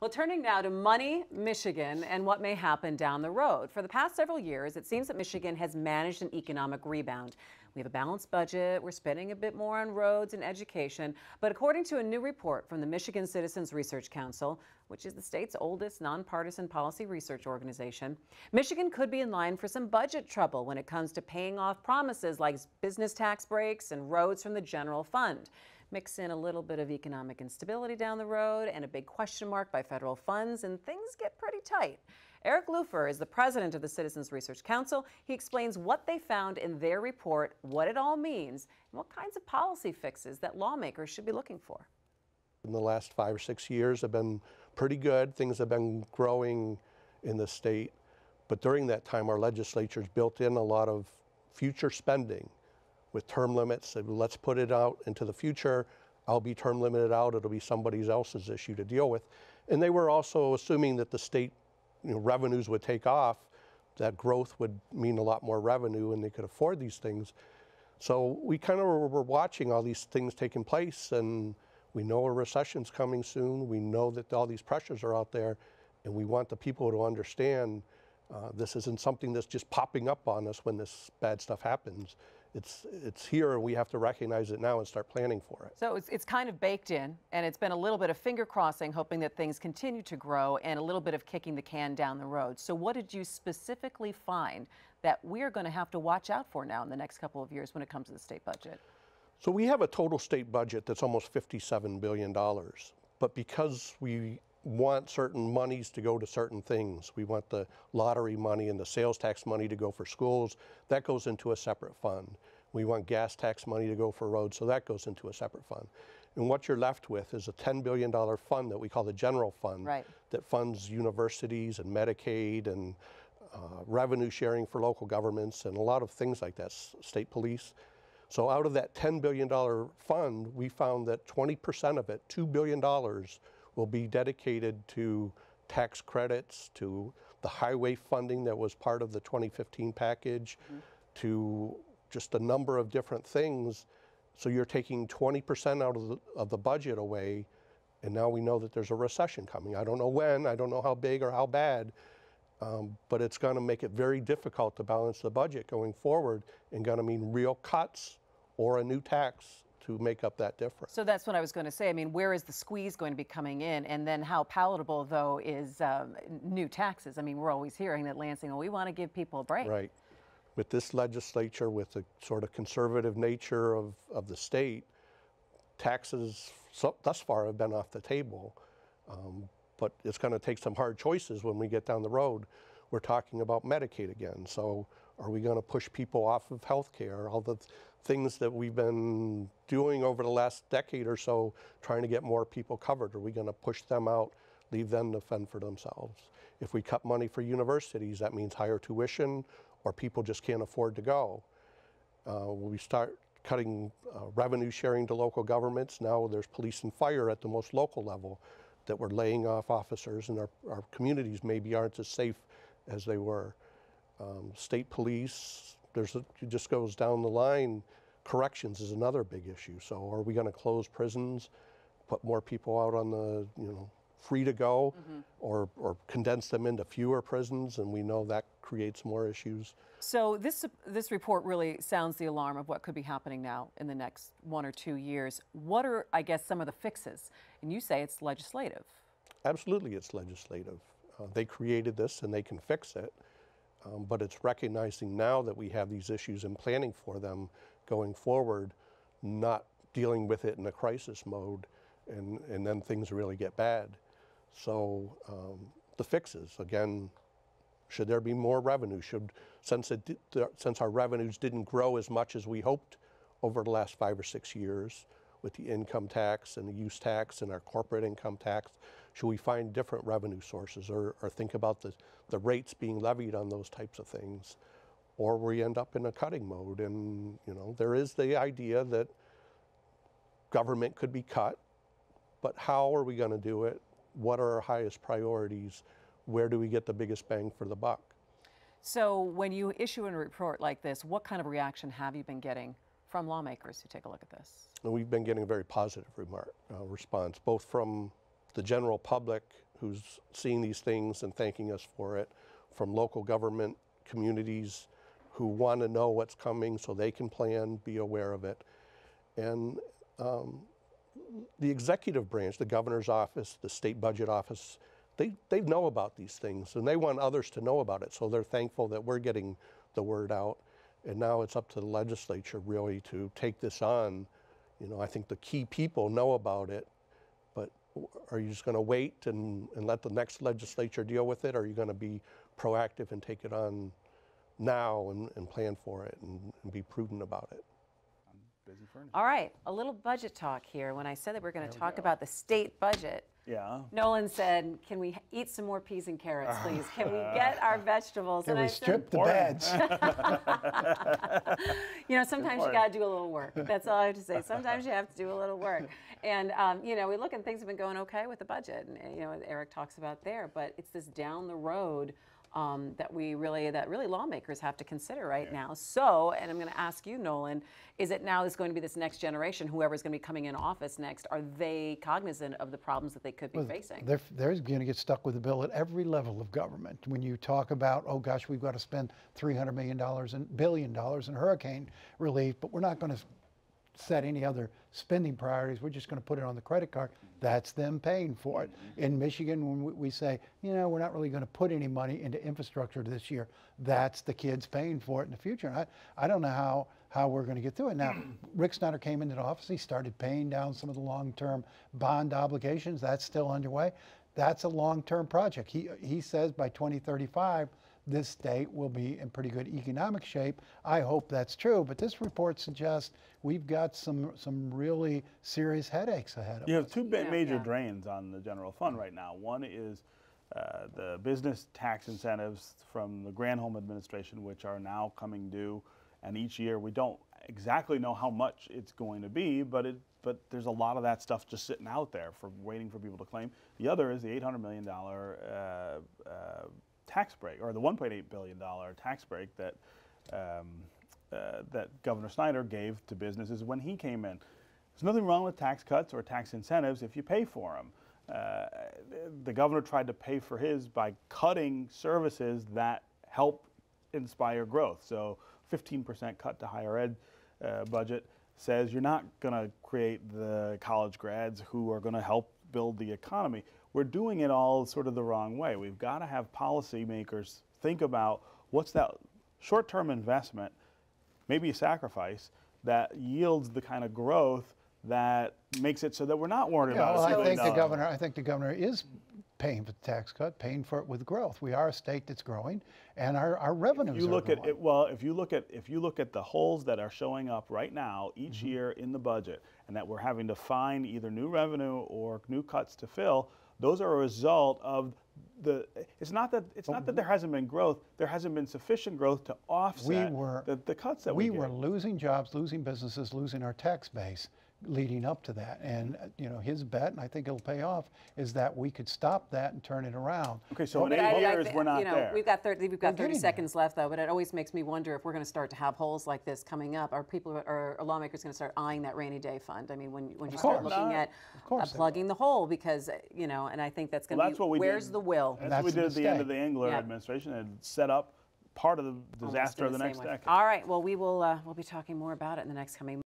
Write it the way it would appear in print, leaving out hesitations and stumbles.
Well, turning now to money, Michigan, and what may happen down the road. For the past several years, it seems that Michigan has managed an economic rebound. We have a balanced budget, we're spending a bit more on roads and education, but according to a new report from the Michigan Citizens Research Council, which is the state's oldest nonpartisan policy research organization, Michigan could be in line for some budget trouble when it comes to paying off promises like business tax breaks and roads from the general fund. Mix in a little bit of economic instability down the road and a big question mark by federal funds, and things get pretty tight. Eric Lufer is the president of the Citizens Research Council. He explains what they found in their report, what it all means, and what kinds of policy fixes that lawmakers should be looking for. In the last 5 or 6 years have been pretty good. Things have been growing in the state. But during that time, our legislature's built in a lot of future spending with term limits. So let's put it out into the future. I'll be term limited out. It'll be somebody else's issue to deal with. And they were also assuming that the state revenues would take off, that growth would mean a lot more revenue and they could afford these things. So we kind of were watching all these things taking place, and we know a recession's coming soon. We know that all these pressures are out there, and we want the people to understand this isn't something that's just popping up on us when this bad stuff happens. It's here, and we have to recognize it now and start planning for it. So it's kind of baked in, and it's been a little bit of finger crossing, hoping that things continue to grow, and a little bit of kicking the can down the road. So what did you specifically find that we're going to have to watch out for now in the next couple of years when it comes to the state budget? So we have a total state budget that's almost $57 billion, but because we want certain monies to go to certain things, we want the lottery money and the sales tax money to go for schools, that goes into a separate fund. We want gas tax money to go for roads, so that goes into a separate fund. And what you're left with is a $10 billion fund that we call the general fund, right, that funds universities and Medicaid and revenue sharing for local governments and a lot of things like that, state police. So out of that $10 billion fund, we found that 20% of it, $2 billion, will be dedicated to tax credits, to the highway funding that was part of the 2015 package, to just a number of different things. So you're taking 20% out of the budget away, and now we know that there's a recession coming. I don't know when, I don't know how big or how bad, but it's going to make it very difficult to balance the budget going forward, and going to mean real cuts or a new tax to make up that difference. So that's what I was going to say. I mean, where is the squeeze going to be coming in? And then how palatable, though, is new taxes? I mean, we're always hearing that Lansing, well, we want to give people a break. Right. With this legislature, with the sort of conservative nature of the state, taxes thus far have been off the table. But it's going to take some hard choices when we get down the road. We're talking about Medicaid again. So are we going to push people off of health care? All the things that we've been doing over the last decade or so, trying to get more people covered. Are we going to push them out, leave them to fend for themselves? If we cut money for universities, that means higher tuition, or people just can't afford to go. When we start cutting revenue sharing to local governments, now there's police and fire at the most local level, that we're laying off officers, and our communities maybe aren't as safe as they were. State police, it just goes down the line. Corrections is another big issue. So are we going to close prisons, put more people out on the, free to go, or condense them into fewer prisons? And we know that creates more issues. So this report really sounds the alarm of what could be happening now in the next 1 or 2 years. What are, I guess, some of the fixes? And you say it's legislative. Absolutely, it's legislative. They created this and they can fix it. But it's recognizing now that we have these issues and planning for them going forward, not dealing with it in a crisis mode, and then things really get bad. So the fixes, again, should there be more revenue? Since our revenues didn't grow as much as we hoped over the last 5 or 6 years with the income tax and the use tax and our corporate income tax, should we find different revenue sources, or think about the rates being levied on those types of things? Or we end up in a cutting mode, and there is the idea that government could be cut, but how are we going to do it? What are our highest priorities? Where do we get the biggest bang for the buck? So when you issue a report like this, what kind of reaction have you been getting from lawmakers who take a look at this? And we've been getting a very positive response, both from the general public who's seeing these things and thanking us for it, from local government, communities who want to know what's coming so they can plan, be aware of it. And the executive branch, the governor's office, the state budget office, they know about these things and they want others to know about it. So they're thankful that we're getting the word out. And now it's up to the legislature really to take this on. You know, I think the key people know about it, but are you just going to wait and let the next legislature deal with it? Or are you going to be proactive and take it on now and plan for it and be prudent about it? Busy furniture. All right, a little budget talk here. When I said that we're going to talk about the state budget, Yeah. Nolan said, can we eat some more peas and carrots, please? Can we get our vegetables? Can And we I strip the said, beds? you know, sometimes you Important. got to do a little work. That's all I have to say. Sometimes you have to do a little work. And, you know, we look and things have been going okay with the budget. And, you know, Eric talks about there, but it's this down the road that really lawmakers have to consider right now. So, and I'm going to ask you, Nolan, is it now is going to be this next generation, whoever's going to be coming in office next, are they cognizant of the problems that they could be facing? They're going to get stuck with the bill at every level of government. When you talk about, oh gosh, we've got to spend $300 billion in hurricane relief, but we're not going to set any other spending priorities. We're just going to put it on the credit card. That's them paying for it. In Michigan, when we say, you know, we're not really going to put any money into infrastructure this year, that's the kids paying for it in the future. I don't know how we're going to get through it. Now, Rick Snyder came into the office. He started paying down some of the long-term bond obligations. That's still underway. That's a long-term project. He says by 2035, this state will be in pretty good economic shape. I hope that's true, but this report suggests we've got some really serious headaches ahead of us. You have two major drains on the general fund right now. One is the business tax incentives from the Granholm administration, which are now coming due, and each year we don't exactly know how much it's going to be, but there's a lot of that stuff just sitting out there for waiting for people to claim. The other is the $800 million tax break, or the $1.8 billion tax break that that Governor Snyder gave to businesses when he came in. There's nothing wrong with tax cuts or tax incentives if you pay for them. The governor tried to pay for his by cutting services that help inspire growth. So 15% cut to higher ed budget says you're not going to create the college grads who are going to help build the economy. We're doing it all sort of the wrong way. We've got to have policymakers think about what's that short-term investment, maybe a sacrifice, that yields the kind of growth that makes it so that we're not worried about it. Well, I think the governor is paying for the tax cut, paying for it with growth. We are a state that's growing, and our revenues you look are growing. at it, well, if you look at the holes that are showing up right now each year in the budget, and that we're having to find either new revenue or new cuts to fill, those are a result of the. It's not that there hasn't been growth. There hasn't been sufficient growth to offset the cuts that we were losing jobs, losing businesses, losing our tax base leading up to that. And you know, his bet, and I think it'll pay off, is that we could stop that and turn it around. Okay, so in 8 years we're not there. We've got 30 seconds left though, but it always makes me wonder if we're going to start to have holes like this coming up. Are lawmakers going to start eyeing that rainy day fund? I mean, when you start looking at plugging the hole, because you know, and I think that's going to be where's the will. That's what we did at the end of the Engler administration, and set up part of the disaster of the next decade. All right, well, we'll be talking more about it in the next coming